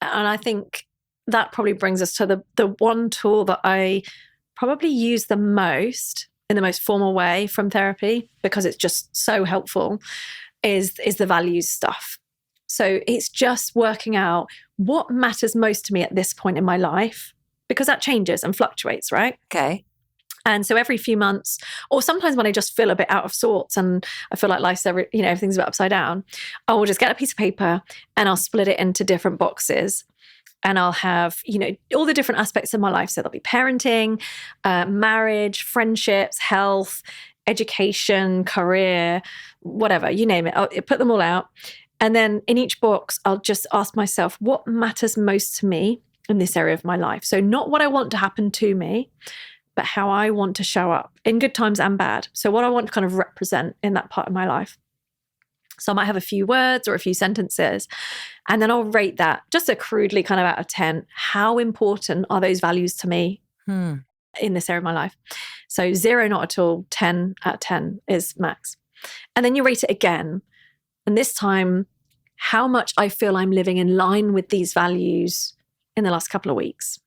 And I think that probably brings us to the one tool that I probably use the most in the most formal way from therapy, because it's just so helpful, is the values stuff. So it's just working out what matters most to me at this point in my life, because that changes and fluctuates, right? Okay. And so every few months, or sometimes when I just feel a bit out of sorts and I feel like life's everything's a bit upside down, I will just get a piece of paper and I'll split it into different boxes. And I'll have, all the different aspects of my life. So there'll be parenting, marriage, friendships, health, education, career, whatever, you name it. I'll put them all out. And then in each box, I'll just ask myself, what matters most to me in this area of my life? So not what I want to happen to me, but how I want to show up in good times and bad. So what I want to kind of represent in that part of my life. So I might have a few words or a few sentences, and then I'll rate that just a crudely kind of out of 10. How important are those values to me in this area of my life? So 0, not at all. 10 out of 10 is max. And then you rate it again. And this time, how much I feel I'm living in line with these values in the last couple of weeks.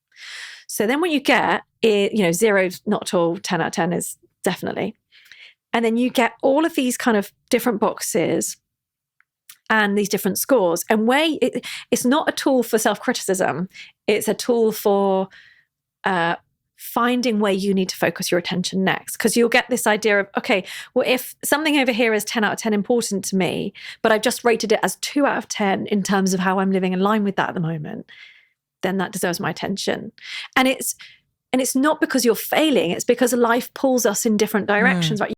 So then what you get is, 0, not at all. 10 out of 10 is definitely. And then you get all of these kind of different boxes and these different scores. And it's not a tool for self-criticism. It's a tool for finding where you need to focus your attention next. Because you'll get this idea of, okay, well, if something over here is 10 out of 10 important to me, but I've just rated it as 2 out of 10 in terms of how I'm living in line with that at the moment, then that deserves my attention. And it's not because you're failing. It's because life pulls us in different directions, right?